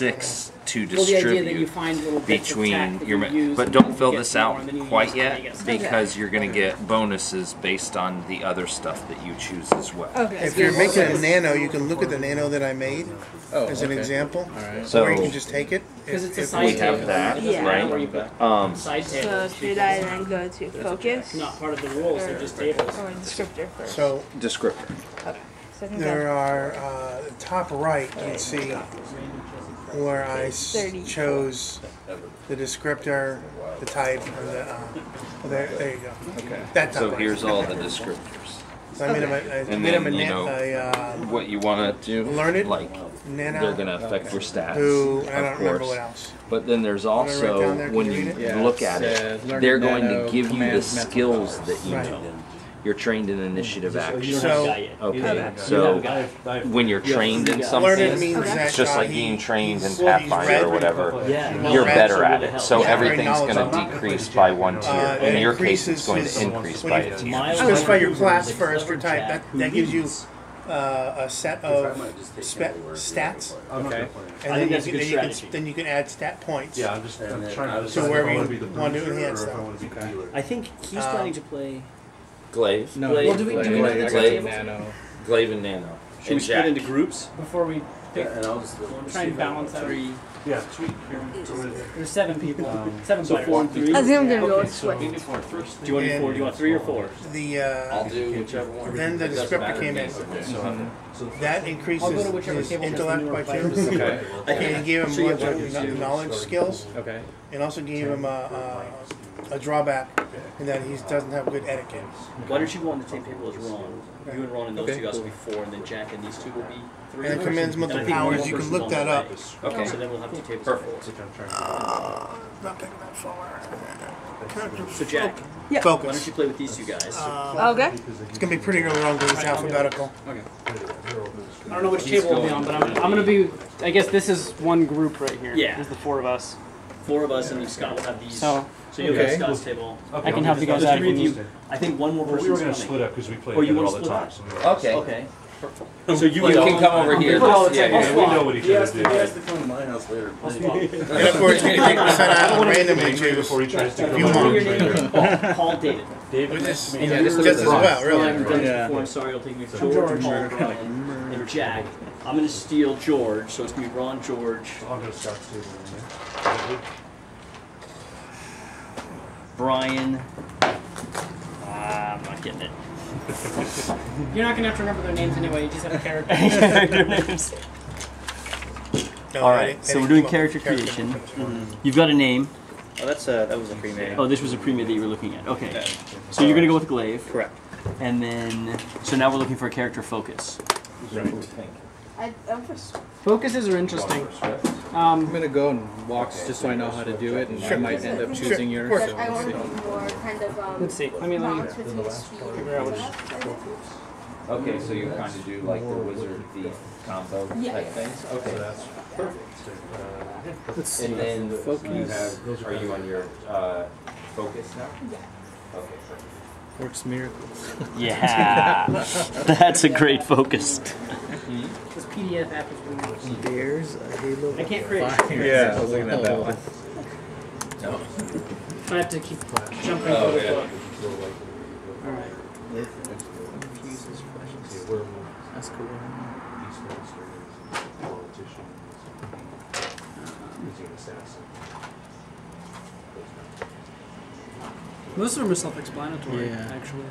6 to Well, the idea that you distribute find little bits of tack between that your. you use But and don't you fill get this more, out and then you quite use yet it. because you're going to get bonuses based on the other stuff that you choose as well. Okay. If you're making a nano, you can look at the nano that I made as an example, So or you can just take it. Because it's a If side we table. have that, Yeah. right? Where you put side So tables. should I then go to focus? Not part of the rules, they're just tables. Or descriptor first? So Descriptor. Okay. So I can there go. are the top right. You see where I 30. chose the descriptor, the type, or the. There you go. Okay. That top So right. here's all the descriptors. So I made him And a then, you know, what you want to do, Learned, like, nano, they're going to affect your stats, who I don't of remember course. what else. But then there's write also, down there? Can when you you read it? look at it, learn they're going nano, to give you the command, mental skills health. that you Right. know. You're trained in initiative action. So Okay, so when you're trained in learn it something, means that it's just like he- being trained in he's Pathfinder read. or whatever. Yeah. You're read, better so at it, so Yeah. everything's Very going to knowledgeable. decrease by 1 tier. it In your case, it's increases going his- to increase when by you- a tier. Specify your class first, your type. That gives you a set of stats, Okay. and then you can add stat points Yeah, I'm trying to wherever you want to enhance them. I think he's planning to play. Glaive, No, Well, do we know the Glaive. nano? Glaive and Nano. Should we And split Jack. into groups before we pick? And I'll just Try and balance out. Yeah, sweet. There's 7 people. 7 So players. 4 and 3. I think I'm gonna go with So Swift. we do 4 first. Do you want to do 4? Do you want 3 or 4? The I'll do whichever one. then the It doesn't descriptor matter came to in. me. That increases I'll go to whichever his table has the intellect newer by 2. players. Okay. And gave him a bunch of knowledge skills, Okay. and also gave him a drawback in that he doesn't have good etiquette. Why don't you go on the same table as Ron? You and Ron and those 2 guys will be 4, and then Jack and these 2 will be 3. And it commands And I multiple think one powers. You can person's look on that up. way. Okay. So then we'll have 2 tables. Perfect. Not taking that far. So Jack, Yeah. why don't Focus. you play with these 2 guys? Okay. It's gonna be pretty early on because it's alphabetical. I don't know which table we'll be on, but I'm gonna be. I guess this is one group right here. Yeah. There's the 4 of us. 4 of us, and then Scott will have these. So you'll Okay. have Scott's table. I can help you guys There's out. 3 of if you you. need. I think one more Well, we were person's going to split coming. up because we play Oh, you together wanna all the split time. up? So we were- Okay. Okay. So you You can come over here. Oh, Yeah, Yeah, yeah. we know what each other do. come to my house later. And of course, you can take the set out and randomly choose. Before he tries to If come you over want. Your and name train. is Paul David. David, Just And Yeah, you're- just as well, I haven't really. done this Yeah. before. I'm sorry. I'll take you George, Paul, Brian, and Jack. I'm going to steal George, so it's going to be Ron, George, I'll go to Scott's table. Brian. I'm not getting it. You're not gonna have to remember their names anyway. You just have character names. No, All right, edit- so we're edit doing them up. character creation. You've got a name. Oh, that was a pre-made. Oh, this was a pre-made that you were looking at. Okay. So you're going to go with Glaive. Correct. And then, so now we're looking for a character focus. I'm for Focuses are interesting. I'm gonna go and walk just so I know how to do it, and I might end up choosing yours. Sure. So I we'll see. want more kind of Let's see. Let me balance between speed and figure out which- stuff. Okay, so you kind of do like the wizard thief combo Yeah. type things. Okay, That's Let's see. and then you Focus. have. Are you on your focus now? Yeah. Okay, perfect. Works miracles. Yeah. That's a great focus. This PDF app is weird. There's a halo. I can't create. Yeah, I was looking at that one. No. I have to keep jumping Oh, over the yeah. book. Alright. Fuses, flashes. That's cool. Most of them are self-explanatory, Yeah. actually.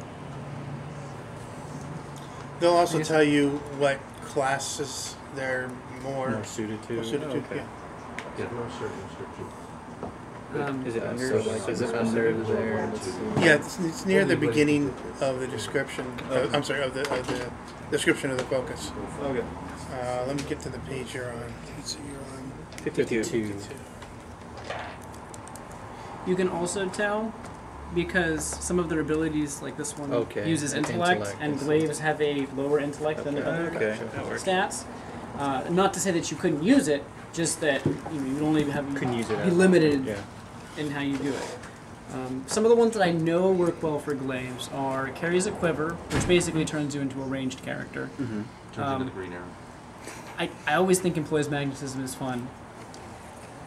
They'll also tell you what classes they're more suited to. suited to. Okay. Yeah. Yeah, no certain description. Is it under? Is it under there? Let's see. Yeah, it's near the beginning of the description. I'm sorry, of the description of the focus. Okay. Let me get to the page you're on. So you're on 52. You can also tell because some of their abilities, like this one, Okay, uses and intellect, intellect, and I see. glaives have a lower intellect than the other Okay, that works. stats. Not to say that you couldn't use it, just that you'd only have Couldn't use it be as- limited Yeah. in how you do it. Some of the ones that I know work well for glaives are carries a quiver, which basically turns you into a ranged character. Turns into the green arrow. I always think employs magnetism is fun.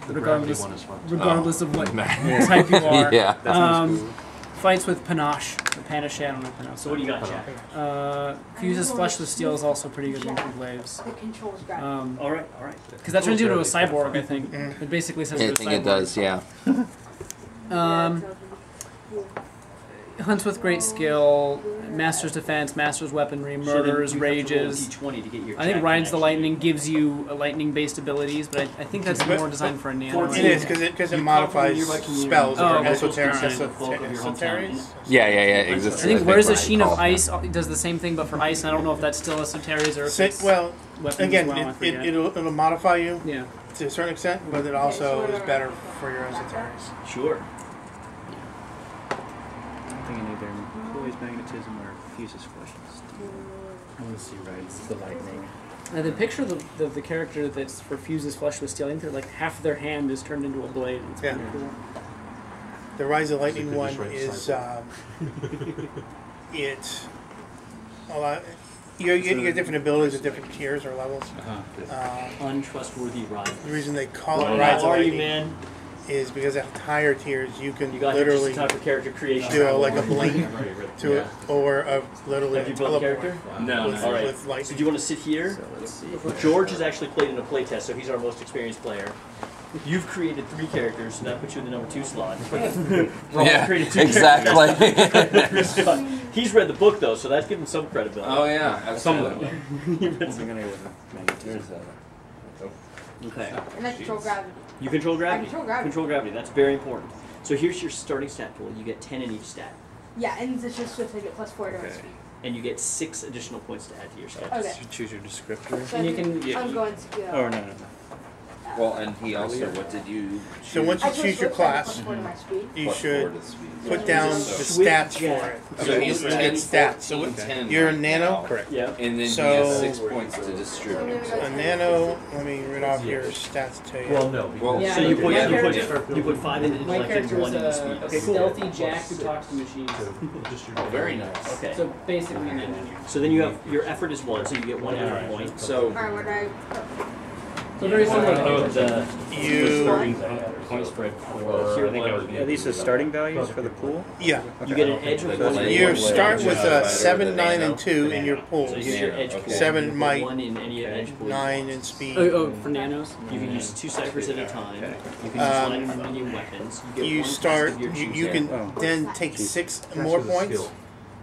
regardless one is fun. regardless of what type you are. Yeah. Fights with panache, or panache, I don't know how to pronounce So what do you got, Jack? it. Fuses flesh with steel is also pretty good in glaives. The controls grab. All right. Because that turns you into a cyborg, I think. It basically says I you're a think cyborg. it does, yeah. Hunts with great skill, masters defense, masters weaponry, murders, rages. To to get your I think Jack Rides the connection. Lightning gives you a lightning-based abilities, but I think that's more designed for a nano. It is because it modifies nearby community. spells Oh, or okay. esoterics. Yeah, I exactly. think Where's the Sheen of Ice does the same thing, but for ice, and I don't know if that's still esoterics or if it's Well, weapons again, as well, I forget. it'll modify you Yeah. to a certain extent, but it also is better for your esoterics. Sure. I think either employs magnetism or fuses flesh and steel. I want to see Rides the Lightning. The picture of the character that's for fuses flesh with steel, I think they're like half their hand is turned into a blade. It's Yeah. kind of cool. The Rise of Lightning could one just write is cyborg. it's a lot. You get different abilities at different tiers or levels. Untrustworthy rival. The reason they call it How Rise of are you, Lightning man? is because at higher tiers you can You got here just literally in time for character creation. do like a blink to it, or literally Have a you built a teleport character? No, with, All right. with So lightning. do you want to sit here? Let's see. George has actually played in a playtest, so he's our most experienced player. You've created 3 characters, so that puts you in the number 2 slot. Yeah, created 2 exactly. characters. He's read the book though, so that's given some credibility. Oh yeah, Somewhat. Okay. And I control gravity. You control gravity. I control gravity. Control gravity. That's very important. So here's your starting stat pool. You get 10 in each stat, Yeah, and it's just with like +4 to my speed. and you get 6 additional points to add to your stat. Okay. You choose your descriptor. So And I you think can- I'm going to go. Oh, no. Well, and he also, what did you choose? So once you choose your class, +4 to my speed. you Plus should 4 to speed. put down the Switch stats Jack. for it. So he's you 10 get stats. So 14, 10 you're a right nano? now. Correct. Yeah. And then So- he has 6 points to So I'm distribute. gonna go A nano. Let me read off your stats to you. Well, no. Well, Yeah, So you put my you character- put 5 in My intellect and character 1 is in speed. a stealthy Jack who talks to machines. Oh, very nice. Okay. So basically an engineer. So then you have your effort is 1, so you get 1 effort point. So, Alright, what do I So very similar. You Point spread for. I think that was. Are these the starting values for the pool? yeah. You get an edge of 1. You start with 7, 9, and 2 in your So pools. here's your edge pool. Okay. 7 You put might, 1 in any edge pool. 9 in speed. Oh, for nanos? You can use 2 ciphers at a time. You can use light from any weapons. get You one start. test of your You can Oh. then take 6 more points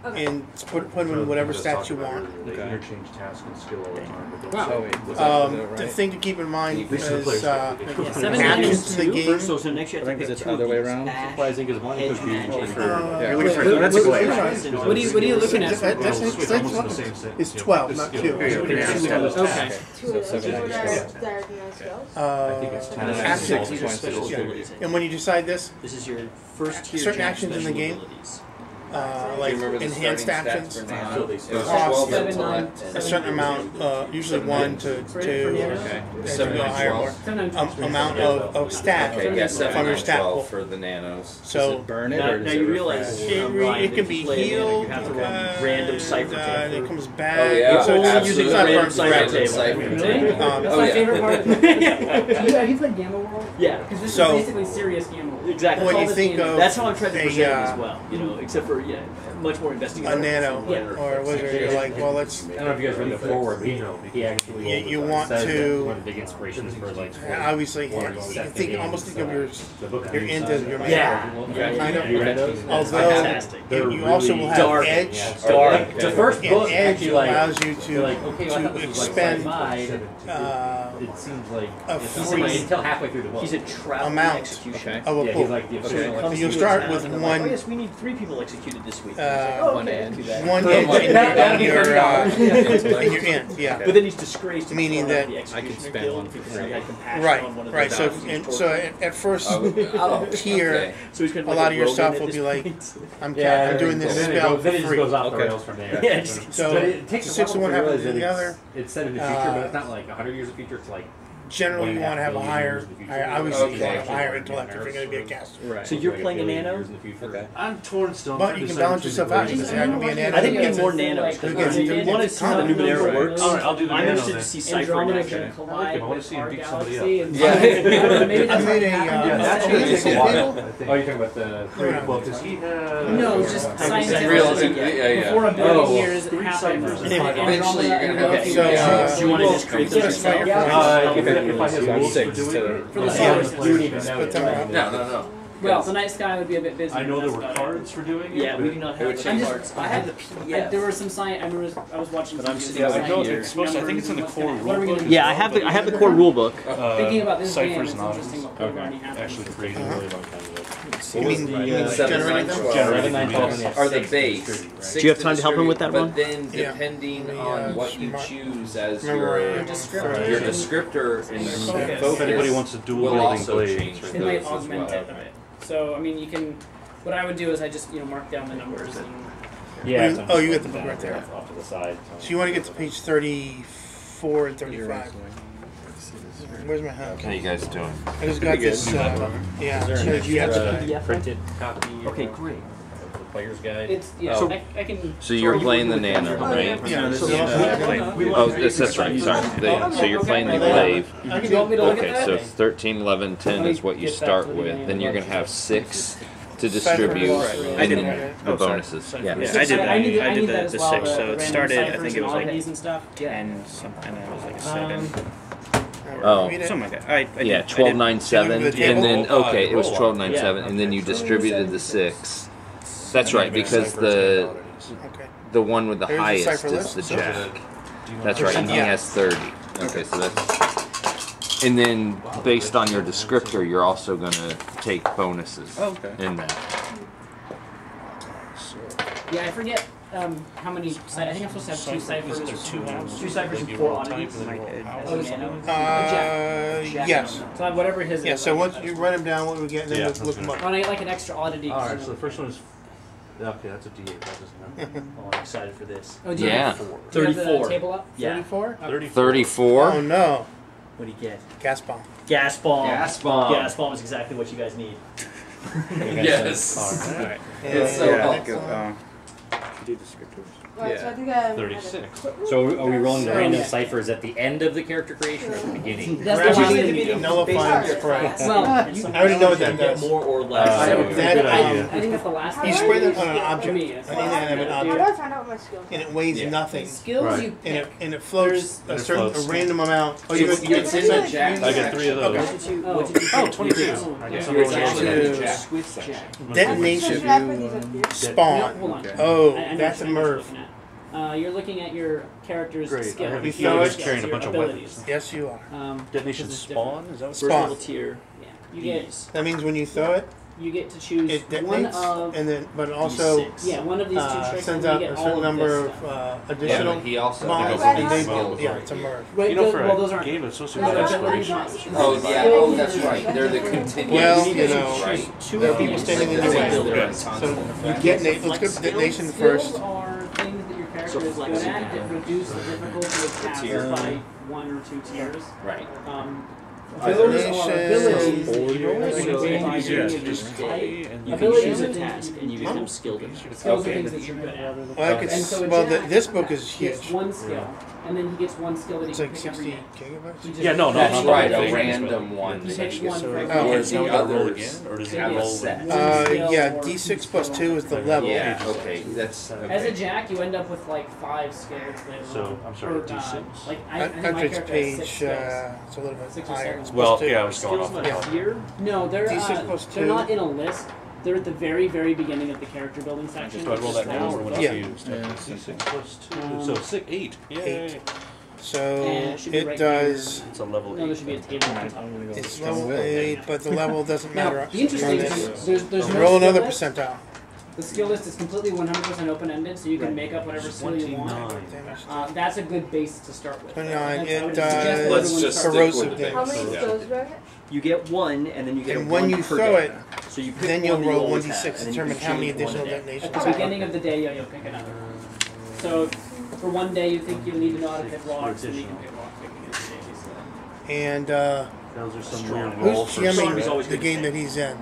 and put them in whatever stats you want. Interchange task and skill all the time. But Wow. Oh, wait. The thing to keep in mind is Yeah, 7 actions in the game. So next you I have to think pick it's two the other of way these. around. Ash, Well, I think his money edge could be magic. Uh, You're looking for that's a glaive. What are you looking at? That's it's 12, not 2. Okay. Two of So those. 7 What extra. are there are no skills? I think it's 10 actions. These are special Yeah. abilities. And when you decide this, This is your first tier Certain Jack actions in the special game. abilities. like do you remember the enhanced starting stats actions, for nano? It was cost 12 7, intellect. a certain amount, usually 1 to 2, Okay. as you 7 go and higher, 12. amount of stat Okay, yeah, 7 from your and stat 12 pool. for the nanos. So Burn it Now, or now does you it realize refresh? Ryan, it can be if you play a mana, healed, you have to run random cipher and it table. comes Oh back. yeah, So only it's using not random burnt cipher forever. table. Cipher Really? table. That's Oh my yeah. favorite part. Have you played Gamma World? Yeah, Because this So- is basically serious Gamma World. exactly. When all you the think gaming. of That's how I'm trying to a, present it as well. You know, except for much more investing. a nano Yeah. or a wizard, you're like, well, let's. I don't know if you guys read the forward, but he actually You want says that to- one of the big inspirations for like Obviously, you can almost think of your int as your main. Yeah. Kind of. Have you read those? Although Fantastic. you also will have Dark. edge. Dark. The first And book edge actually like allows you you're like, to okay, well, I thought this was like expend sci-fi. uh, It seems like a it's free until halfway through the book. He's a traveling amount executioner. of a Yeah, pool. he's like the So official. it comes You'll to start his with house and they're like, one- oh yes, we need 3 people executed this week. Uh, oh, one okay, edge. do that. One edge That'd in be your $30. in your int, yeah. But then he's disgraced. and Meaning thrown out that of the I could executioner spend guild one for because he free. had compassion Right, on one of right. the So dogs he was and so torturing. at first Oh, tier, okay. So he's kind of a like lot of your Rogan stuff at will this be like, point. I'm Yeah, doing this and then spell then it for just free. goes off the Okay. rails from there. Yeah, just- So but it takes a 6 while of one to happens realize to that the other. it's set in the future, but it's not like 100 years of future. It's like generally you want to have a higher. I always think you want to have a higher intellect if you're going to be a caster. Right. So you're playing a nano? Okay. I'm torn still. But you can balance yourself out. You can say I can be a nano. I think you because need more it- nanos. Because If you it- want to it's see how common. Numenera works, Alright, I'll do the I'm nano interested then. to see Cypher in Andromeda action. can collide I wanna with see him our beat somebody galaxy. up. And Yeah. maybe I that's made a. not that's Did you really say cool. Beale? Oh, you're talking about the Well, because he had. No, just scientific. Real, yeah. Before a billion Oh. years it happened. Eventually you're gonna have Okay, to So, do you want to just create this specify your yourself? points. If I had rules for Six doing to- it, For the Yeah, stars. you wouldn't even know Put it. them Right. up. No. Well, the night sky would be a bit busy. I know there that's were about it. cards for doing it. Yeah, we but- do not It would have change the I'm cards. just- I have the PDF. There were some science. I was watching. But I'm some sitting- videos I of know science it's supposed to- I think it's in the numbers, core what are we rulebook. gonna do? Yeah, I have the core rule book. Thinking about this game, Cypher's it's not. interesting what could already happen. Actually created a really long time ago. You mean generating them? Generating 912. Are the base. Do you have time to help him with that, Ron? But then, Yeah. depending The, on what you smart- choose as Remember, your descriptor. your descriptor and Focus. focus If anybody wants to dual will wielding also blades, change right? It might those as augment well. it a bit. So I mean, you can. What I would do is I just mark down the numbers and. Yeah. Oh, you got the book right there. Off to the side. So you want to get to page 34 and 35. Where's my house? How you guys doing? I just got this. Yeah. Do you have the a PDF? printed copy? Okay, of great. the player's guide. It's yeah. So- I can. So you're playing the nano, right? Yeah. This is Oh, that's right. Sorry. So you're playing the glaive. I can Do you want me to look Okay, at so that? 13, 11, 10 is what you start with. Then you're gonna have 6 to distribute, and then the bonuses. Yeah. Yeah, I did that. I need I did that as the well, 6. the So it random started. I ciphers think it and was like oddities and stuff. 10 something, and then it was like a 7. Oh. Something like that. I Yeah, did- 12, 9, 7, Remember the and then table? okay, it was Roll 12, on. 9, Yeah. 7, and then you distributed the 6. That's right, because Okay. the one with the There's the highest cipher is list. the So- jack. That's right, and he Yeah. has 30. Okay, so that's. And then based on your descriptor, you're also gonna take bonuses in that. Yeah, I forget how many. I think I'm supposed to have 2 ciphers. Two ciphers and 4 oddities. Oh, this one? yes. So whatever his. Yeah, is, so like, once you write them down, what we get, then Yeah, we'll that's look them good. up. Well, I like an extra oddity. Alright, so the first one is. Okay, that's a D8. That doesn't know. Oh, I'm excited for this. Oh, do you Yeah. have- do you have the 34. table up? Yeah. 34? Okay. 34. Oh no, What do you get? gas bomb. Gas bomb. Gas bomb. Gas bomb is exactly what you guys need. Yes. Alright. It's so helpful. Do descriptors. Alright, so I think 36. So are we rolling the So- random ciphers at the end of the character creation or at the beginning? That's We're the actually last going to thing. be Nullifying Based on spray. your Well, I already know what that get does. more or less. That, Good idea. I think that's the last thing. You spray that on an To object. me, I it's think the they last have an thing. How do object, I find out what my skills and it weighs Yeah. nothing, Skills Right. you and pick. it floats And a it certain floats. a random amount. Oh, It's in the jack. I got 3 of those. What did you Oh, pick? 22. Oh, I guess yeah. I'm You're rolling actually on in the the jack. jack. Swiss jack. So Detonation, should I put these up here? spawn. No, hold on. Oh, I know that's a what you're Merv. looking at. You're looking at your character's Great. skill. I have You a throw kid it- who's carrying a bunch of abilities. weapons. Yes, you are. Detonation This is spawn? Is that what First Spawn. level tier. Yeah. You get These. That means when you throw it, you get to choose it one detonates, of and then but also D6. one of these two tricks, sends and out you a get all certain of number this of stuff. Yeah, additional but he also bombs, has and they skills, yeah, right? it's a Merv. Right, You know, those, for well, those a aren't. game that's supposed to be Yeah, about that's exploration. Oh yeah. Oh, that's right. They're the continuous. Well, you know, right? there are people standing in your way. So you detonate. Let's go to detonation first. Skills are things that your character is good flexing at that reduce the difficulty of tasks by 1 or 2 tiers. Right. Those are Detonation. abilities that So you're it's going to easier do to just with copy type. and You Abilities can choose a are task things- and you become skilled in it. Skills are Okay. things that you're good at. Well, I could, And so a well, jack this book is gets huge. one skill, and then he gets one skill that he It's can like pick every 60 day. gigabytes. He just- Yeah, no, That's no, right. no, A no. random one. He takes one for every Oh, Whereas Now the we gotta roll others again, or does he have a roll? set. Yeah, D6 plus 2 is the level. Yeah. Okay. That's As a okay. jack, you end up with like 5 skills later So, on. I'm sorry, Or, D6? like I think my After it's character has 6 page, skills. it's a little bit 6 or higher. 7. It's Well, plus 2. yeah, I was going Skills off not that. here. No, D6 plus they're 2. not in a list. They're at the very, very beginning of the character building section. Do I roll that now or when Yeah. it's used? C6 plus 2. So 6, 8. Yay. 8. So And it should be it right does. It's a level No, there 8. should be a table on top. It's level 8, but the level doesn't matter. Now, the interesting on thing this. is there's no Roll skill another list. percentile. The skill list is completely 100% open-ended, so you can make up whatever skill you want. 29. That's a good base to start with. 29. That's- I would It suggest does Let's everyone just start stick corrosive with the How base. many Yeah. skills do I get? You get 1, and then you get And 1 when you per throw day. it, So you pick then you'll one, you roll a 1d6 attack, to and then you determine how many change one additional a day. detonations. At the beginning of the day, you'll pick another. So for one day, you think you need to know how to pick rocks, and you can pick rock picking. And Those are some weird who's roll for GMing always the good game to that he's in?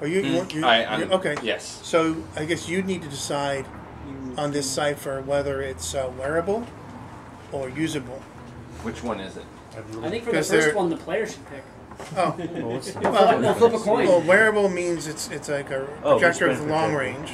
Are you? you're okay. Yes. So I guess you need to decide on this cipher whether it's wearable or usable. Which one is it? I think for the 'Cause first they're- one, the player should pick. Oh, We'll flip a coin. well, wearable means it's like a Oh, projector with wristband long projector. range.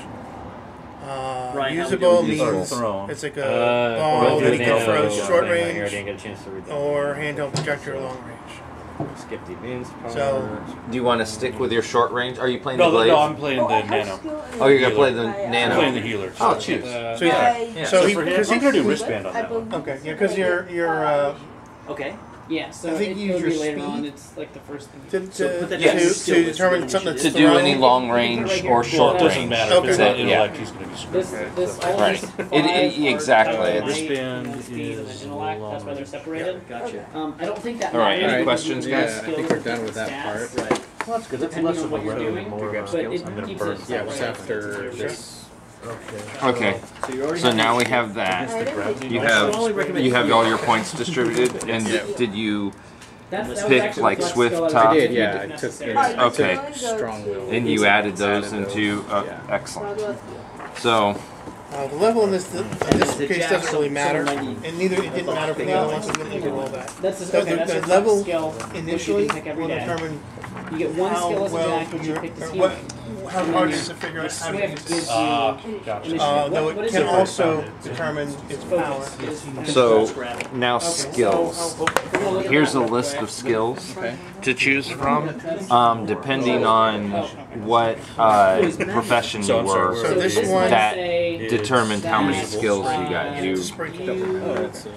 Ryan, how Usable we doing means Thrown. it's like a Well, ball do that the you can nano throw thing short right here. I range didn't get a chance to read that. or handheld projector long range. Skip the advanced power. So Do you want to stick with your short range? Are you playing No, the glaive? no, I'm playing Oh, I the have nano. skill in Oh, you're gonna it. play the I, I'm playing the nano. healer. Oh, choose. So I- Yeah. So he for him, because I'm he gonna do could wristband on that one. okay yeah because you're Okay. Yeah, so I think it use would your be later speed on. It's like the first thing. to, So to, put that to, down as to skill list, determine then something we that's To do thrown. any long range or Well, short it doesn't range. matter Okay. because that Yeah. intellect he's going to be screwed. This all Right. these It- five exactly. are It's- Wristband speed and is then intellect. long That's why they're range. separated. Gotcha. I don't think that All right, matters any because questions, you guys? use I think skills we're done with with that stats, part. Right. Well, that's good. That's depending less on of a what you're learning, doing. more But it I'm going to keeps burn. it Yeah, what's separate. after this? Okay. Okay. So you already So have now we your- have that. I didn't take You it. have all your points distributed, and did you That was pick, actually like, the flex Swift skill top? I did, was yeah. I necessary. took Alright, Okay. so I'm gonna go strong to- will. and you added those Added into those, yeah. So I'll excellent. do it. So The level in this the case jack, doesn't really so matter, 90. and neither it didn't matter for the other ones. We didn't do all that. That's the, So okay, that's the your level flex skill, which you initially can pick every will day. determine You get one how skill as a well jack, which you you're, pick this or healing. how And hard then it is to figure out how to Swift use gives it. Gotcha. initiative. Though What it is can your also determine its power. So Scrabble. now skills. Here's a list of skills to choose from, depending on what profession you So I'm sorry, were. So this one that is determined how many that, skills you got. and You it's break it up. so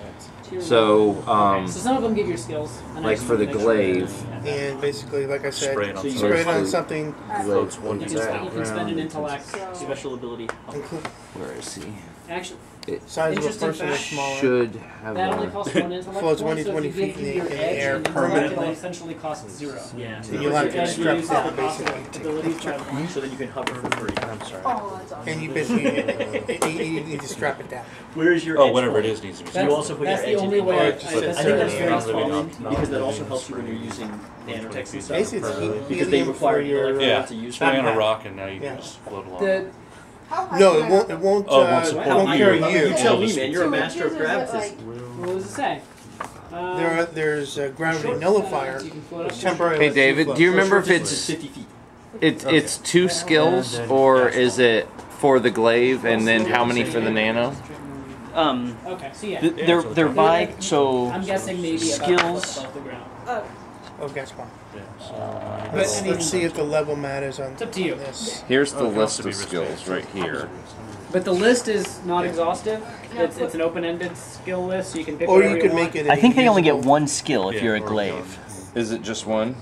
So some of them give your skills. and I like just for the wanna make sure glaive. And basically, like I said, Spray it on So you something. spray it on Basically- something. Floats one You to can, that you can spend an intellect. Special ability. Include Where is he? Actually, size of a Interesting person is fact. smaller. Should have that only a. costs one intellect. Floats point, 20 so if you feet give in the- your in the edge air and intellect, permanently. it'll essentially cost 0. Yeah. And you'll have to And strap reduce that the cost basically. of abilities by one. So then you can hover for free. I'm sorry. Oh, that's awesome. And you basically you need to strap it down. Where is your Oh, edge whatever it point? is needs to be. That's, You also put that's your the edge only in. way. Or I just think sit that's there very and common. Because that also helps you when you're using nanotechs and stuff. Basically, it's Because they helium require for your Yeah, to use spray on a backpack. rock and now you Yeah. just float along. The, How high No, can it I won't. go? It won't. Oh, it won't It support won't you. carry You you. tell me, man. You're a So master of is it, gravity. like, what does it say? There's a gravity Short nullifier, you can float which up. temporarily. Hey lets you David, float. do you remember if Short it's distance is 50 feet. it's 2 skills or is it for the glaive and then how many for the nano? Okay, so yeah. They're by so I'm guessing maybe skills. above the ground. Oh, Oh, gas bomb. Yeah, so, But I mean, Let's see if the level matters on it's up to you. this. Here's the Oh, it has list to be of skills wristband. right here. But the list is not exhaustive. It's an open-ended skill list, so you can pick Or whatever you could want. make it. I think they only get invisible, one skill if Yeah, you're a or glaive. Is it just one?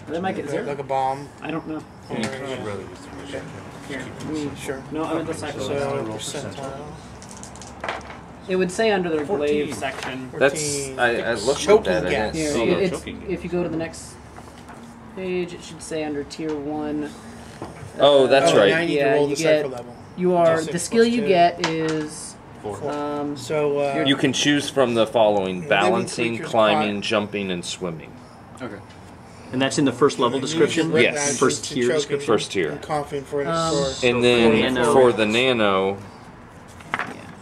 They might get 0. like a bomb. I don't know. Or, I'd rather use the wristband. Here, let me. sure. No, I'm at the cycle. So roll percentile. It would say under the 14. glaive section. That's I looked at Choking that. I didn't gas. Here, see it. choking. if you go to the next page, it should say under tier 1. Oh, that's Oh, now right. you need Yeah, to roll you the get- cipher level. You are Just the 6 skill plus you 2. get is Four. So You can choose from the following: balancing, creatures climbing, caught. jumping, and swimming. Okay. And that's in the first level description? Yes. Reaction First to tier choking description? First tier. and coughing for And then nano. for the nano,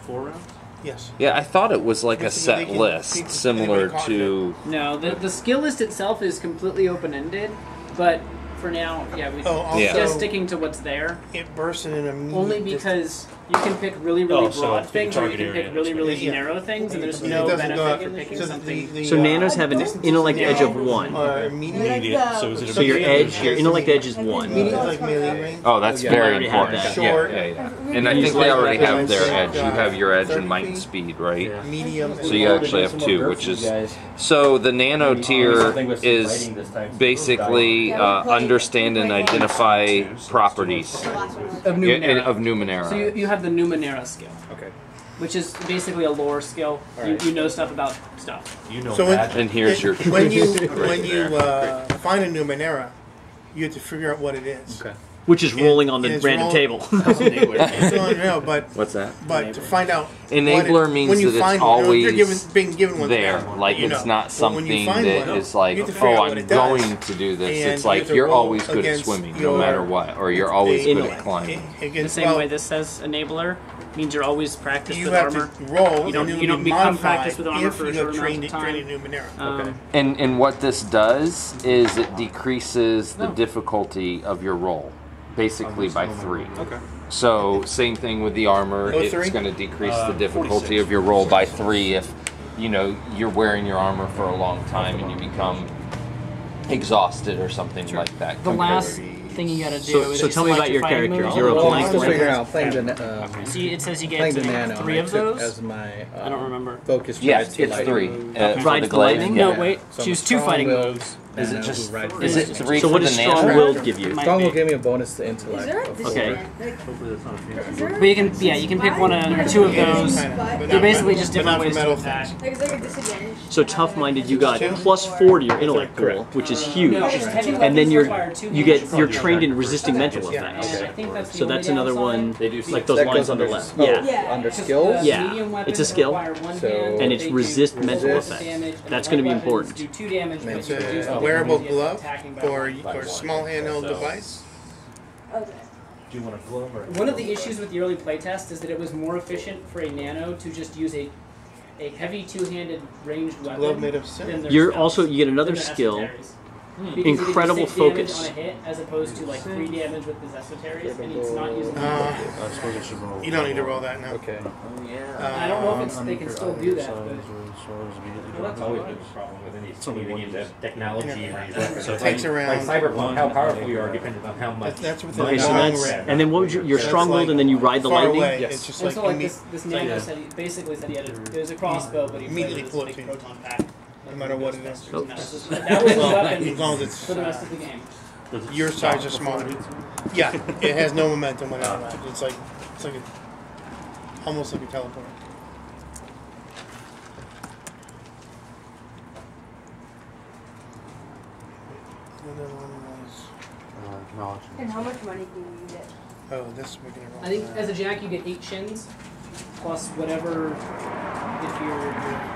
4 rounds? yes. yeah, I thought it was like a Basically, they set can- list, people- similar anybody caught to. no. The skill list itself is completely open-ended, but for now, yeah, we Oh, also Yeah. just sticking to what's there. it bursts in an immediate. Only because you can pick really, really Oh, so broad you can things, or you target can pick area. really, really Yeah. narrow things, and there's It no doesn't go benefit after- in picking so something. the, So nanos have an distance intellect now edge of 1. are immediate. Immediate, so is it So your immediate? edge, your intellect edge is 1. Immediate like melee range. Oh, that's Yeah. I very already have important. that. Yeah, Short. yeah, yeah. And I think they already have their edge. You have your edge in might and speed, right? Yeah. Medium. So you actually have 2, which is so the nano tier is basically understand and identify properties Of Numenera. of Numenera. So you have the Numenera skill, Okay. which is basically a lore skill. You know stuff about stuff. You know So when- magic. And here's your when you right when you there. find a Numenera, you have to figure out what it is. Okay. Which is rolling on the It's random rolling- table. No, but What's that? to find out Enabler what means when you that it's find one, always you're being given one there. now, Like you it's know. not But when you something find that one, is like, you have to figure oh, out what I'm it does. going to do this. And It's you like have to you're roll always good at against swimming, no your- matter what, or you're always a- good at climbing. against- The same well, way this says enabler means you're always practiced you with have armor. to roll, You don't- and you don't it'll be become modified practiced with armor if for a you short have amount of trained time. in Numenera. And what this does is it decreases the difficulty of your roll, basically by 3. Okay. So same thing with the armor. Oh, It's 3? going to decrease the difficulty of your roll by 3 if you're wearing your armor for a long time and you become exhausted or something like that. The last thing you gotta do is So tell me select about your fighting character. moves. You're a Well, I'm blank still one. figuring out playing the See, it says you get playing the nano. 3 and of I took those. as my I don't remember. focus. Yeah, tries to it's light. 3. Rides For the the glaive. lightning? Yeah. No, wait. So I'm Choose a 2 fighting strong-willed moves. Is it nano just? who rides Is the it lightning. 3 So for what the does nano? strong-willed give you? Might Strong will be. give me a bonus to intellect. Is there a of Okay. Hopefully that's not a fancy. Is there But you can pick one or 2 of those. They're basically just different ways to attack. like, is there a disadvantage? So tough-minded, you got +4 to your intellect pool, which is huge, and then you're trained in resisting mental effects. And I think that's the So only that's another downside. one. They do Like those That lines goes on the under left. oh, Yeah. under skills. Yeah. Medium weapons It's a skill. require 1 So- hand, And it's they resist do mental 6 effects. damage, and That's light gonna be weapons important. do 2 damage, but It's you reduce a the wearable difficulty of glove attacking by or 1. small handheld device. Okay. Do you want a glove or? One of the issues with the early playtest is that it was more efficient for a nano to just use a heavy 2-handed ranged weapon. Glove made of than silver. their You're spells, also you get than another their skill. esoteries. Because you get Incredible 6 damage focus. on a hit as opposed to like 3 damage with his esoteries, and it's not using. Uh, I suppose I should roll. you don't need to roll that now. Okay. I don't know if they can still do that, but That's always been a problem with any only one video games, that technology and these So weapons. it takes around. Like Cyberpunk, how powerful you are depending on how much. That's within Okay, a so long that's range. and then what would your That's strong-willed like and then you ride the far lightning. away. Yes. It's just and like so you like meet, this nano said he basically said he had it was a crossbow, but he Immediately played pull with it this to big you. proton pack. no matter what it is. Oh. That was his weapon As long as it's for the rest of the game. your size or smaller. Yeah, it has no momentum when it arrives. It's like almost like a teleport. And then one was Knowledge. And how much money can you get? this we're gonna roll. I think that. as a jack you get 8 shins, plus whatever if your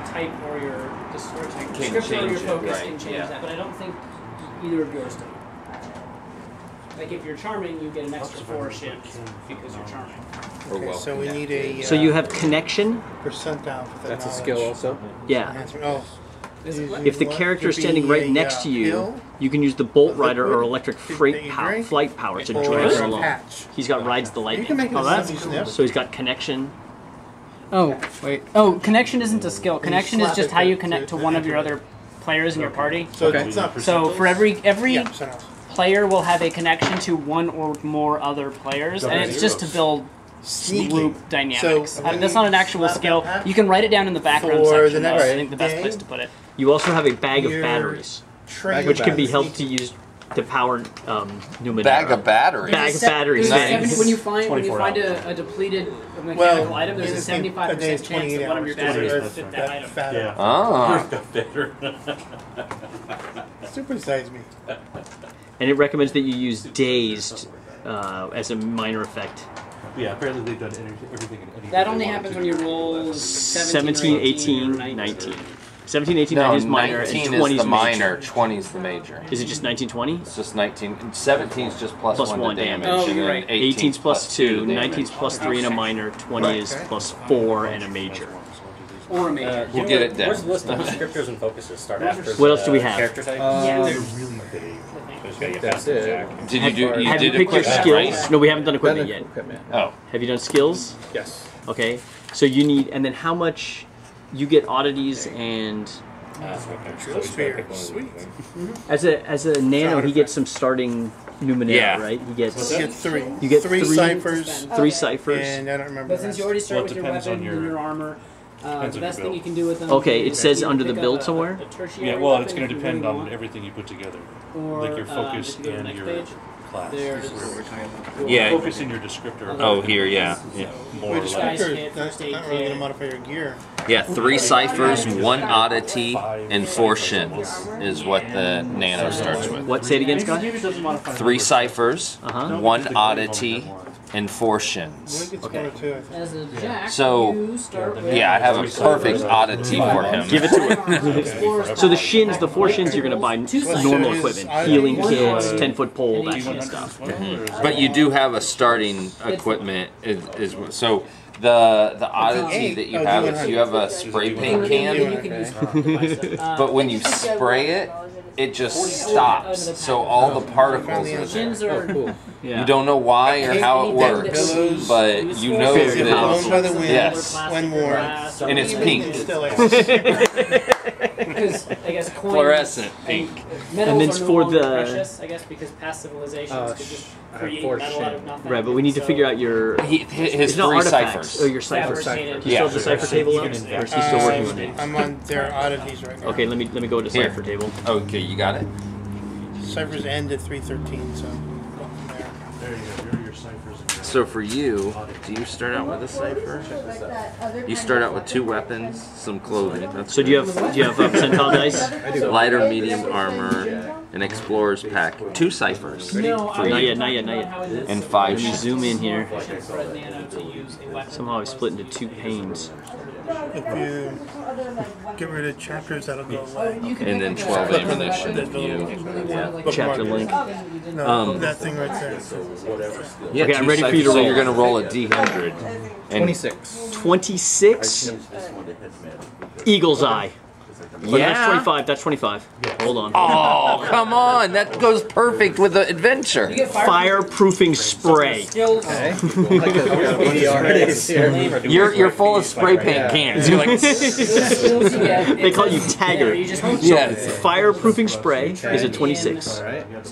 type or your descriptor or your change it, focus right, can change yeah. that, but I don't think either of yours do. Like if you're charming, you get an extra 4 shins because you're charming. Or Okay, well so we need connected. a So you have connection. percentile for the That's a knowledge skill also. Yeah. enhancement. Oh, If the character is standing right next to you, you can use the Bolt Rider or electric flight power to or drag a him along. patch. He's got rides the You lightning. can make it Oh, a that's snip, snip. So he's got connection. Oh, wait. Oh, connection isn't a skill. Connection is slap just it how you to- connect to to one of your enter other players in your party. So Okay. it's not So for every yeah, percentile. player will have a connection to one or more other players, and it's just to build Sneaky. group dynamics. So That's not an actual slap skill. that You can write it down in the background for the section. next That's, I think the best game. place to put it. You also have a bag of Your batteries, Trade which can be battery. helped to use to power Numenera. Bag of batteries. Bag of batteries. There's a Nice. 70 when you find 24 a depleted mechanical Well, item, there's in a this game, 75% a day is chance 28 that one of your hours. batteries That's will fit right. that item. Fat. Yeah. Ah. Supersize me. And it recommends that you use dazed as a minor effect. Yeah, apparently they've done everything. That only happens when you roll 17, 18, 19. 17, 18, No, 19 is minor, and 19 20 is the major. minor, 20 is the major. Is it just 19, 20? It's just 19. 17 is just plus Plus 1 one to damage. damage. Oh, and you're then right. 18 's plus 2, 19 's damage. plus 3 and a minor, 20 is Okay. plus 4 and a major. Or a major. We'll get it down. Where's the list of descriptors and focuses start after? What else do we have? Character type. That's it. Did you do? You Have you did picked your equipment, skills? right? No, we haven't done Done equipment yet. equipment. Oh, Have you done skills? Yes. Okay. So you need, and then how much you get oddities and Drill spear. Sweet. as a nano he gets some starting Numenera, Yeah. right? He gets You get 3. You get three three- ciphers, 3 ciphers. and I don't remember. But the since rest. you already start Well, it with your depends weapon on and your- your armor, the depends on best your thing build. you can do with them. Okay, it is says you under the pick build up somewhere? a tertiary Yeah, well, weapon it's going if to you depend really on want, everything you put together, or, like your focus if you go to the and next your page, class. there's Yeah. Focus in your descriptor. Oh, here, yeah. Yeah, more Well, or your less. Guys descriptor hit is not first aid not really going to kit. modify your gear. Yeah, 3 ciphers, 1 oddity, and 4 shins is what the nano starts with. What? Say it again, Scott. 3 ciphers, 1 oddity, and 4 shins. Okay. As a jack, So, you start with yeah, I'd have a perfect oddity for him. Give it to him. So the shins, the 4 shins, you're going to buy normal equipment. Healing kits, 10-foot pole, that kind of stuff. But you do have a starting equipment. So the oddity that you have is you have a spray paint can, but when you spray it, it just stops. So all the particles are there. shins are You don't know why or how it works, but you know blown by the that wind yes, when warm. and it's pink, Still is. because I guess coins fluorescent pink. metals And then are no for longer the- precious, I guess, because past civilizations could just create metal out of nothing. Right, but we need to figure out your... His It's not 3 artifacts. ciphers. Oh, your ciphers. Fabricated. Do you still have the Yeah. cipher table up? Or is he still working on it? I'm on their oddities right now. Okay, let me go to Here. cipher table. Okay, you got it. Ciphers end at 313, so. There you go. Your ciphers. So for you, do you start out with a cipher? You start out with 2 weapons, some clothing. That's So do you have percentile dice? lighter, medium armor, an explorer's pack, 2 ciphers No, for Not you, yet, not yet, not yet. and 5 Let me shins. zoom in here. for a nano to use a weapon. Somehow I've split into 2 panes. If you get rid of chapters, that'll go away. And then 12 ammunition if you. Yeah. Chapter link. No, that thing right there. Yeah, Okay, I'm 2 ready for you to ciphers, so roll. you're gonna roll a D100. And 26. Eagle's Eye. Oh, yeah. that's 25. That's 25. Hold on. Oh, come on! That goes perfect with the adventure. Fireproofing spray. Skills. You're full of spray paint cans. You're like, Skills you get. They call you Yeah, Taggart. you just yes. Fireproofing spray is a 26.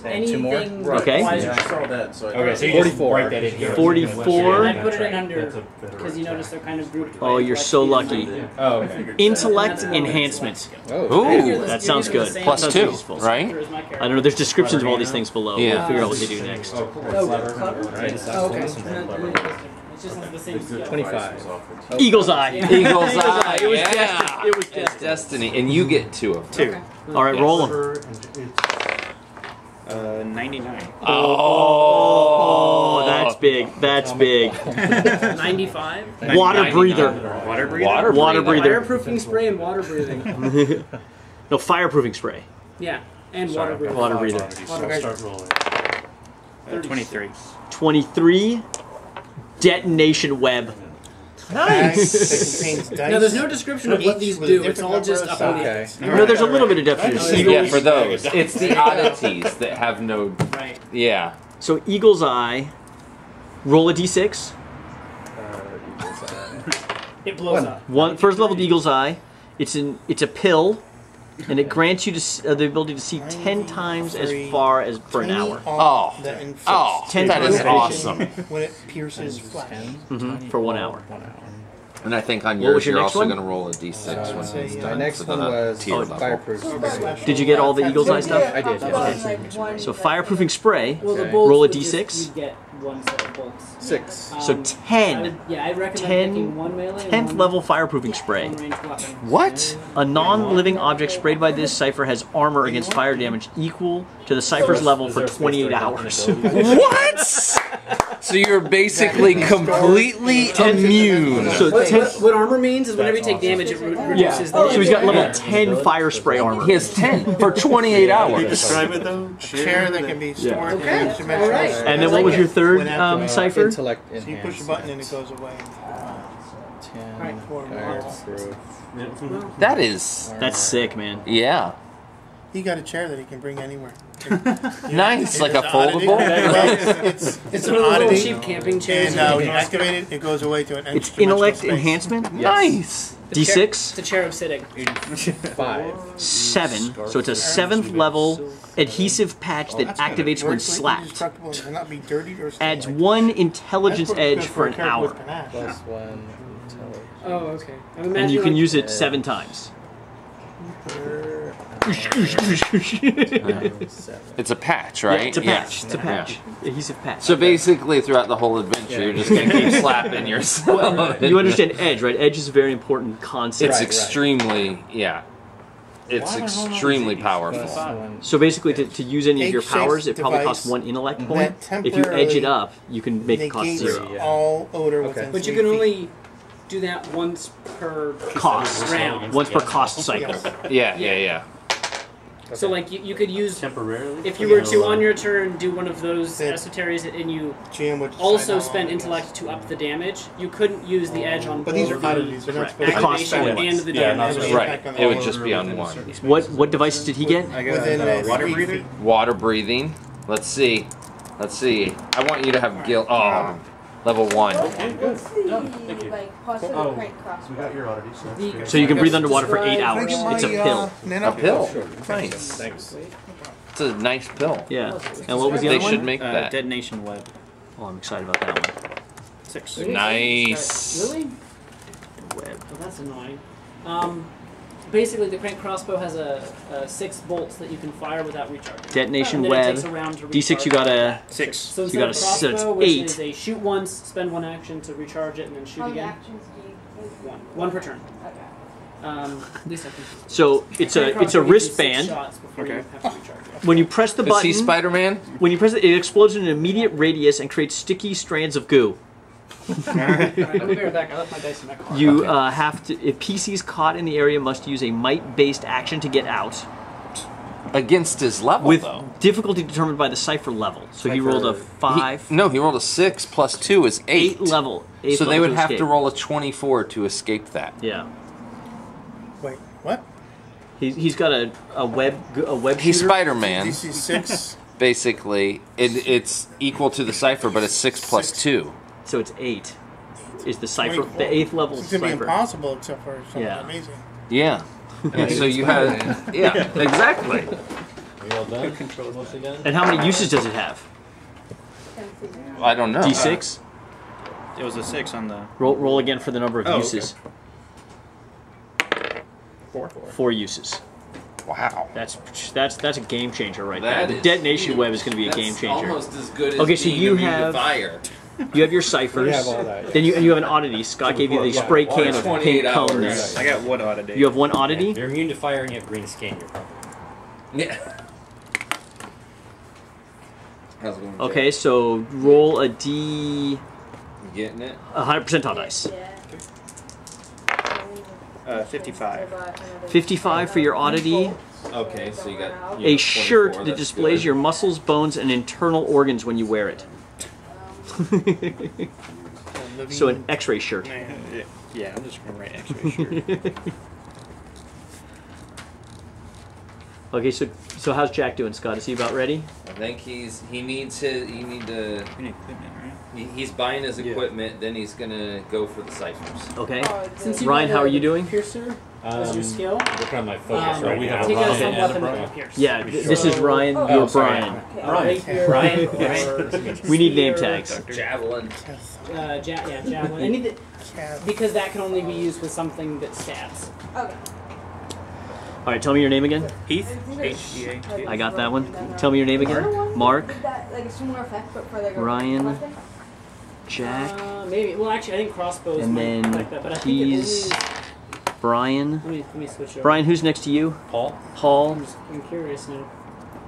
anything. Okay. Okay, so you just write that in here. 44. I put it in under because you notice they're kind of grouped. Oh, you're so lucky. Oh, okay. Intellect enhancement. Ooh, That sounds good. plus Sounds 2, useful. right? I don't know. There's descriptions of all these things below. Yeah. We'll figure out what they do next. Oh, okay. It's just the same skill. 25. Eagle's Eye. Eagle's eye. It was Yeah. destined. It was It's destined. destiny, and you get 2 of them. All right, roll them. 99. Oh, that's big. That's big. 95. Water breather. Water breather? Water breather. Fireproofing spray and water breathing. No, fireproofing spray. Yeah, and water breathing. Water breather. Start rolling. 23. 23. Detonation web. Nice. No, there's no description of what these do. It's all just up on the Okay. No, there's a little bit of definition. Yeah, for those. It's the oddities that have no. right. Yeah. So Eagle's Eye. Roll a d6. It blows up. First level of Eagle's Eye. It's a pill, and it grants you the ability to see 10 times as far as for an hour. Oh. That inflicts Oh, 10 that is times. awesome. when it pierces flesh. For 1 hour. And I think on What yours, was your you're next also one? going to roll a d6 when it's My done. next for one the was tier level. fireproof. Did you get all the Eagle's Eye stuff? I did, yes. So fireproofing spray. Well, the Okay. bolts Roll a would d6. Just, you'd get one set of bolts. 6. So I 10. would, yeah, I'd recommend 10 picking one melee and 10th one level fireproofing spray. ranged weapon. What? A non-living object sprayed by this cipher has armor against fire damage equal to the cipher's level for 28 hours. What? So you're basically completely immune. So 10, What armor means is whenever you take damage, it reduces the. so he's got level 10 fire spray armor. He has 10 for 28 hours. Describe it though. Chair that can be stored in Okay, dimensional alright. space. And then what was your third cipher? Intellect So you push a button and it goes away. 10. For Fireproof. That is, That's sick, man. yeah. He got a chair that he can bring anywhere. Nice, like a It's an oddity. foldable? Well, it's an one of those little oddity. cheap camping chairs. And when you activate it, it goes away to an It's dimensional intellect space. enhancement. Nice. It's D6, a chair of sitting. 5. 7. So it's a 7th level adhesive patch that activates when slapped. Indestructible and cannot be dirtied or Adds stained. 1 intelligence That's edge good for a an character with hour. panache. Plus 1. Oh, okay. I'm And imagining you can like- use it 7 times. It's a patch, right? Yeah, it's a patch. It's a patch. Adhesive patch. So basically, throughout the whole adventure, you're just gonna keep slapping yourself. You understand edge, right? Edge is a very important concept. It's extremely, yeah. It's extremely powerful. So basically, to use any of your Egg-shaped powers, it probably costs device 1 intellect point. that If you edge it temporarily up, you can make it cost negates 0. all odor within But you 3 can feet. only do that once per Cost. round. Once per cost cycle. Yeah. So like you could use Temporarily? if you were to on your turn do one of those esoteries and you GM would decide also how spend long it intellect to up the damage, you couldn't use the edge on But these both are the oddities. They're not supposed It costs activation only and the Yeah, not damage. supposed Right. It would just be on one. What devices did he get? I Within got water 3 breather. feet. Water breathing. Let's see. I want you to have guilt. Oh, level 1. What's the like possible crank crossbow? We got your oddities. So that's good. So you can breathe underwater for 8 Can I hours. get It's a my, pill. nano? A pill. Sure. Nice. Thanks. It's a nice pill. Yeah. And what was the They other should one? make that. Detonation web. Oh, I'm excited about that one. 6. Nice. Really? Web. Well, that's annoying. Basically, the crank crossbow has a 6 bolts that you can fire without recharging. Detonation And then it web. takes a round to D6, you got a 6. So you instead got of a- so it's crossbow, which 8. is a shoot once, spend 1 action to recharge it, and then shoot How many again. actions do you use? 1 per turn. Okay. At least I think. So it's a Crank crossbow gives you 6 wristband. shots before you have to recharge it. When you press the Is he button, Spider-Man? when you press it, it explodes in an immediate radius and creates sticky strands of goo. Alright, let me be right back. I left my dice in my car. You have to. If PCs caught in the area must use a might-based action to get out, Against his level, with though. difficulty determined by the cipher level. So he rolled a 5. No, he rolled a 6 plus 2 is 8. 8 level. 8 So they level would have escape. to roll a 24 to escape that. Yeah. Wait, what? He's got a web He's shooter. Spider-Man. DC 6? Basically, it's equal to the cipher, but it's 6 plus 2. So it's 8. Is the cipher 24. the 8th level It's going to be cipher? impossible except for something Yeah. amazing. Yeah. So you have, yeah, exactly. Well done. Once again. And how many uses does it have? I don't know. D6. It was a 6 on the. Roll again for the number of Oh, uses. 4 uses. Wow. That's a game changer right That there. The is detonation huge. web is going to be a game That's changer. almost as good as Okay, so being you immune to have- fire. You have your ciphers. We have all that, yeah. Then you have an oddity. Scott gave you the spray can of 28 pink cone there. hours. I got what oddity? You have one oddity. If you're immune to fire and you have green skin, you're probably. Yeah. How's it going? Jay? Okay, so roll a D. You getting it? 100% on dice. Yeah. 55. 55 for your oddity. Okay, so you got A shirt 24, that that's displays good. your muscles, bones, and internal organs when you wear it. So an X-ray shirt. Yeah, I'm just going to write X-ray shirt. Okay, so how's Jack doing, Scott? Is he about ready? I think he need to. We need equipment, right? He's buying his equipment, then he's gonna go for the ciphers. Okay. Since Ryan, got how are the you doing? Piercer as your skill. Working on my focus right we now. have Take out Ryan some and weapon Brian. that pierce. Yeah, this is Ryan. Oh, You're sorry. Brian. Brian. We need name tags. Javelin. Javelin. Anything, because that can only be used with something that stabs. Okay. All right, tell me your name again. Heath? H-E-A-T. I got that one. Tell me your name again. Mark, Did that like a similar effect, but for like a Ryan, weapon? Jack, Maybe. Well, actually, I think crossbows and might then like that, but I think it he's only... Brian. Let me switch over. Brian, who's next to you? Paul? Paul, I'm curious now.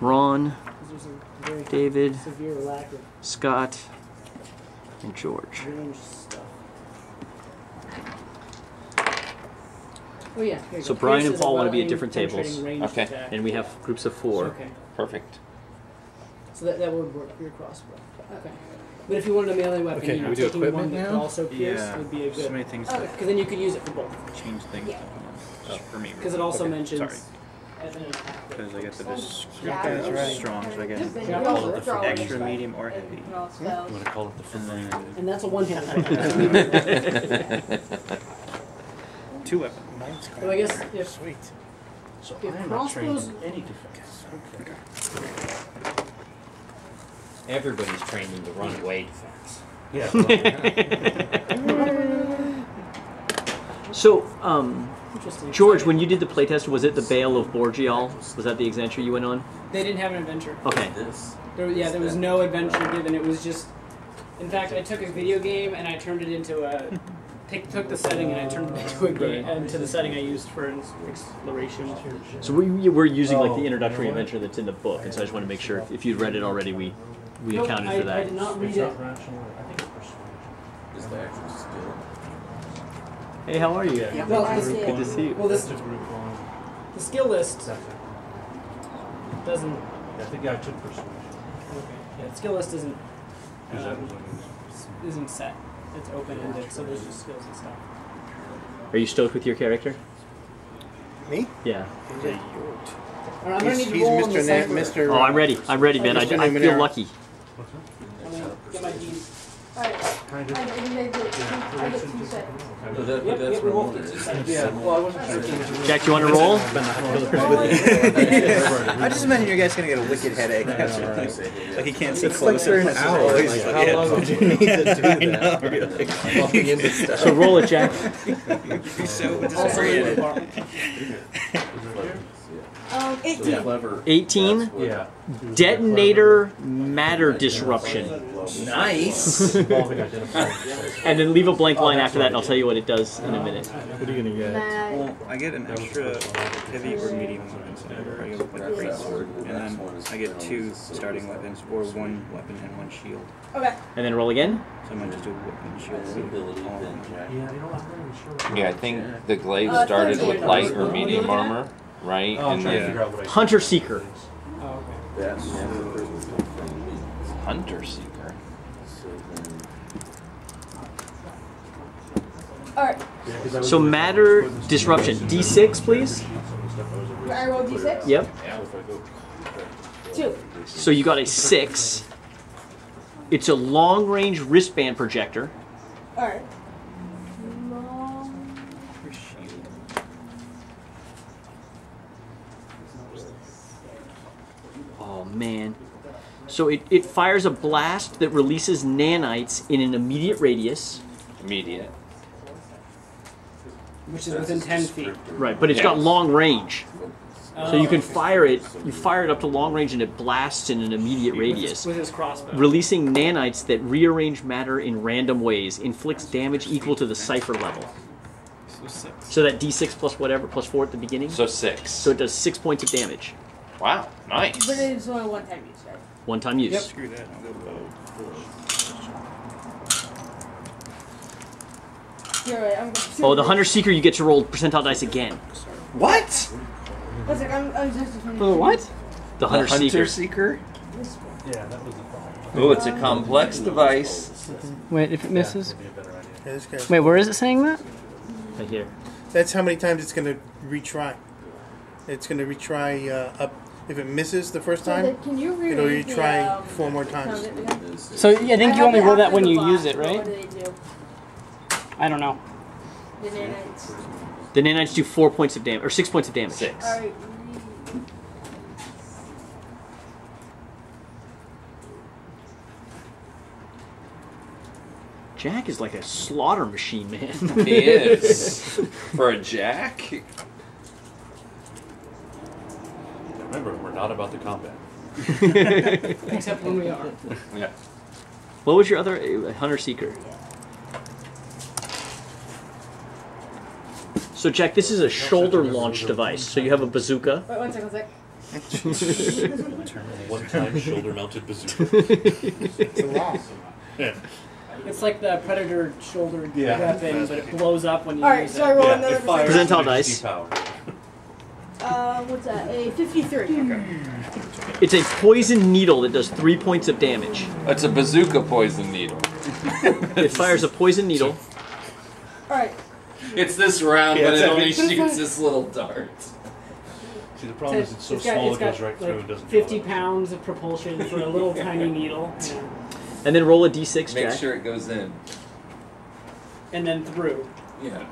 Ron, 'Cause there's a very David, severe lack of Scott, and George. range stuff. Oh yeah. Here you So go. Brian Pierce and is a Paul wanna be at well-aimed, different tables. penetrating ranged Okay. attack. And we have groups of 4. Okay. Perfect. So that would work for your crossbow. Okay. But if you wanted a melee weapon, Okay, you know, we do taking one equipment that could now? also pierce Yeah. would be a So good. many things Okay. that Because then you could use it for both. change things. Yeah. For me. Because it also mentions. Sorry. As an attack. Because I get the Yeah, that's right. strong, so I get Yeah. Call it the extra, medium, or heavy. You want to call it the And Fullerton. then And that's a one-handed weapon. 2 weapons. Mine's So I guess if Sweet. So If I am not trained crossbows- in any defense. Okay. Everybody's trained in the runaway defense. Yeah. So, Interesting. George, when you did the playtest, was it the Beale of Boregal? Was that the adventure you went on? They didn't have an adventure. Okay. There was no adventure given. It was just. In fact, I took a video game and I turned it into a. Took the setting and I turned it into a game, into the setting I used for exploration. So we're using like the introductory adventure that's in the book, and so I just want to make sure if you'd read it already, we accounted for that. I did not read it. Is the actual skill. Hey, how are you? Yeah, Well, Good to see you. Well, the skill list doesn't. I think I took persuasion. Yeah, the skill list isn't set. It's open-ended, so there's just skills and stuff. Are you stoked with your character? Me? Yeah. I'm gonna need to He's roll on the Mr. cipher. Mr. Oh, I'm ready, man. I feel Numenera. lucky. I'm gonna get my keys. Alright. I get 2 seconds. That's we won't get 2 seconds. Yeah, well, I wasn't sure. Jack, you want to roll? I just imagine you guys gonna get a wicked headache. Like you can't see closer. It's like for an hour. Like, how long would you need to do that? Walking into stuff. So roll it, Jack. You're so disoriented. 18. Clever. 18. Yeah. Detonator matter disruption. Nice. And then leave a blank line after that, and I'll tell you what it does in a minute. What are you gonna get? Mad. Well, I get an extra heavy or medium weapon, so I get like a great sword, and then I get 2 starting weapons, or 1 weapon and 1 shield. Okay. And then roll again. So I'm gonna just do weapon shield. Yeah, I think the glaive started with light or medium armor, right? And then Hunter Seeker. Oh, okay. Hunter Seeker. Alright. So matter disruption. D6, please. I roll d6? Yep. 2. So you got a 6. It's a long-range wristband projector. Alright. Oh man. So it fires a blast that releases nanites in an immediate radius. Immediate. Which is within 10 feet. Right, but it's got long range. So you can fire it, up to long range and it blasts in an immediate radius. With his crossbow. Releasing nanites that rearrange matter in random ways, inflicts damage equal to the cipher level. So that d6 plus whatever, plus 4 at the beginning. So 6. So it does 6 points of damage. Wow, nice. But it's only 1 time use, right? One time use. Yep. Screw that. I'll go bow. You're right. Oh, the Hunter Seeker, you get to roll percentile dice again. What? One sec, I'm just For the what? The Hunter Seeker. Seeker? Yeah, that was the problem. Oh, it's a complex device. Wait, if it misses? Yeah, this guy's- Wait, where is it saying that? Right here. That's how many times it's going to retry. It's going to retry up. If it misses the first time, Can you it'll reread retry the, 4 more times. So yeah, I think you only roll that when you use it, right? What do they do? I don't know. The nanites. The nanites do 4 points of damage, or 6 points of damage. 6. Alright. Jack is like a slaughter machine, man. He is. For a jack? Remember, we're not about the combat. Except when we are. Yeah. What was your other Hunter Seeker? So Jack, this is a shoulder launch device. So you have a bazooka. Wait, 1 second, 1 sec. One-time shoulder-mounted bazooka. It's a law. Yeah. It's like the Predator shoulder Yeah. weapon, but it blows up when you Alright, use so I it. roll Yeah, another it fires Percentile emergency dice. power. what's that? A 53. It's a poison needle that does 3 points of damage. It's a bazooka poison needle. It fires a poison needle. Alright. It's this round, Yeah, but it's it a- only shoots this little dart. See, the problem is it's so got- small it's it goes got, right through and doesn't 50 go up. pounds of propulsion for a little tiny needle. Yeah. And then roll a d6, Make Jack. sure it goes in. And then through. Yeah.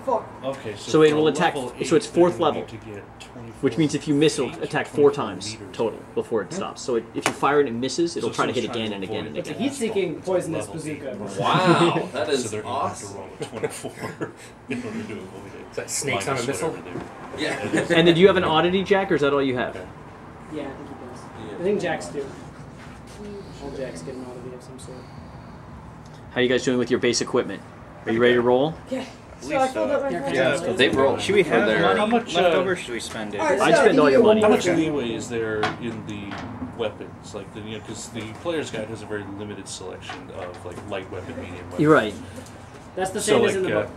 4. Okay, So it will for attack. level So it's 8, fourth then you level, need to get 24 which means if you miss, it'll feet, attack 4 24 times meters. total before it stops. So if you fire it and it misses, it'll So try to hit it's trying again and to again and avoid It's a again. heat-seeking poisonous Level bazooka. 8. Wow, that So is they're going to have to awesome. roll a 24 in order to avoid it. Is that snakes on a Minus missile? whatever Yeah. And then do you have an oddity, Jack, or is that all you have? Okay. Yeah, I think he does. I think Jacks do. All Jacks get an oddity of some sort. How are you guys doing with your base equipment? Are you ready to roll? Okay. So I filled up my Yeah, cards. They roll. Should we have their- money How much, left over? Or should we spend it? Alright, I'd so spend all your money. How much Okay. leeway is there in the weapons? Like, because the player's guide has a very limited selection of like light weapon, medium weapon. You're right. That's the So same as in like, the book.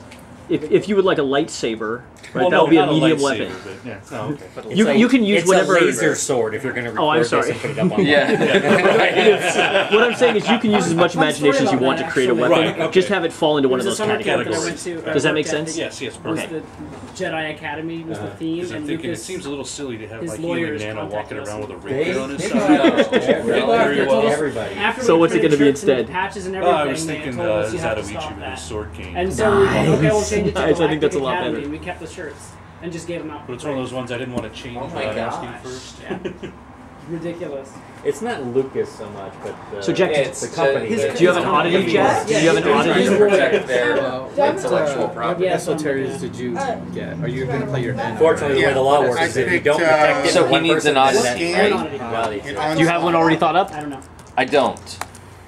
If you would like a lightsaber, right, well, that would be a not medium lightsaber, weapon. But, yeah. Oh, okay. But You- it's you can use it's whatever- a laser sword if you're going to record Oh, I'm this sorry. and put it up online. Yeah. What I'm saying is you can use as much imagination as you want to create a weapon. Right, okay. Just have it fall into one of There's those a summer camp that I categories. went to, Does that make worked at. sense? Yes, yes, Was perfect. the Jedi Academy was the theme, Because I'm and thinking it Lucas. seems a little silly to have his like healing lawyers Nano walking contacted us. around with a They- rapier on his they side. Very well. Everybody. After So we what's it printed gonna be shirts and instead? Patches and Oh, everything. I was they thinking told us you have to Zatoichi stop with that. his sword cane. And so we were like, okay, we'll change it to Nice. I think Galactic that's a lot Academy, better. and we kept the shirts and just gave them out. But it's one of those ones I didn't want to change Oh my without asking gosh. first. Yeah. Ridiculous. It's not Lucas so much, but So, Jack, It's the company. his- Do you have an oddity, Jack? Do you have an oddity? Protect their What intellectual property. Yeah, Esoterics did you get? Are you going to play your nano? Fortunately, the way the law works I is if you picked, don't protect it So for he one needs person, an then odyssey, that- right? Well, they And do. on Do you have one already thought up? I don't know. I don't.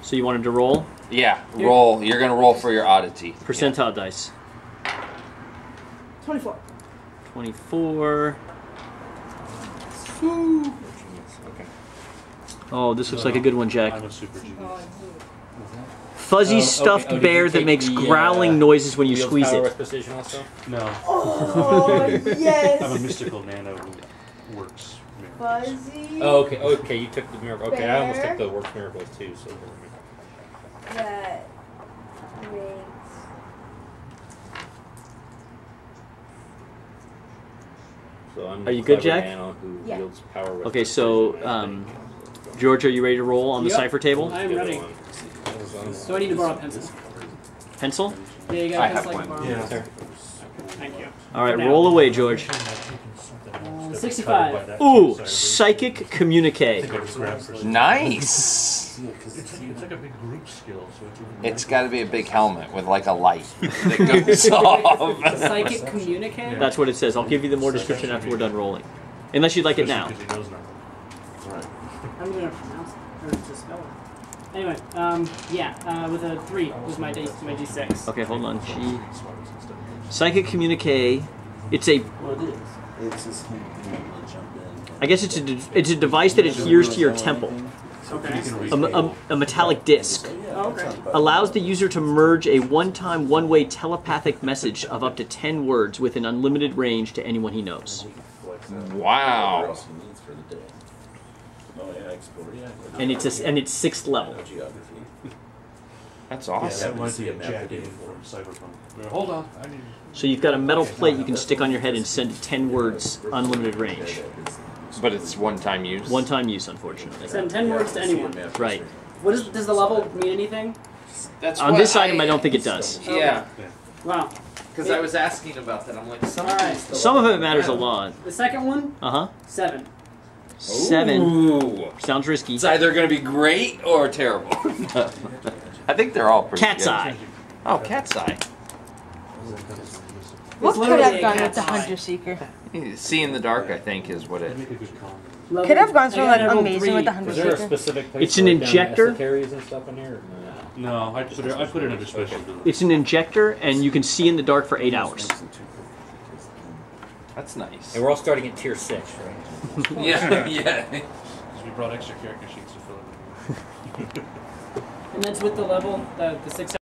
So you wanted to roll? Yeah, roll. You're gonna roll for your oddity. Percentile dice. 24. 24. Okay. Oh, this looks like a good one, Jack. I'm a super genius. Fuzzy Okay. stuffed Oh, did bear you that take makes the, growling noises when you Wields squeeze power it. with precision also? No, Oh, I'm a yes. mystical nano who works. miracles. Fuzzy. Oh, okay. Okay, you took the miracle. Okay, I almost Bear. took the works miracles too. So That makes. I'm Are you the good, clever Jack? nano who Yeah. wields power with Okay, so George, are you ready to roll on the Yep. cipher table? I am ready. So I need to borrow a pencil. Pencil? Yeah, you got I a have pencil I can one. borrow. Yeah. Thank you. All right, roll away, George. 65. Ooh, psychic communique. Nice. It's like a big group skill. So It's got to be a big helmet with like a light that goes off. Psychic communicator? That's what it says. I'll give you the more description after we're done rolling. Unless you'd like it now. Because he knows nothing. Right. I'm gonna pronounce it, or to spell it. Anyway, yeah, with a 3 was my D6. Okay, hold on. Psychic communique. It's a. I guess it's a device that adheres to your temple. Okay. A metallic disc. Oh, okay. Allows the user to merge a one-time, one-way telepathic message of up to 10 words with an unlimited range to anyone he knows. Wow. And it's 6th level. That's Yeah, awesome. that might be a Jack in from Cyberpunk. Hold on. I need. So you've got a metal plate you can stick on your head and send 10 words, unlimited range. But it's one-time use. One-time use, unfortunately. Send 10 words to anyone. Right. Does the level mean anything? That's On what this item, I don't think it does. Yeah, Wow. because I was asking about that. I'm like, Alright. Some of it matters a lot. The second one? Uh-huh. 7. 7. Ooh. Sounds risky. It's either going to be great or terrible. I think they're all pretty Cat's good. eye. Oh, cat's eye. What It's could literally have a gone with cat's the eye. Hunter Seeker? See in the dark, I think, is what it. Make a good call. Level- Could have gone so I like got level amazing 3. with the Hunter is there a Seeker. specific place It's an to write down injector. esoteries and stuff in here? No, I put it under special ability. It's an injector, and you can see in the dark for 8 hours. That's nice. And we're all starting at tier 6, right? Yeah, yeah. Because we brought extra character sheets to fill it in. And that's with the level, the 6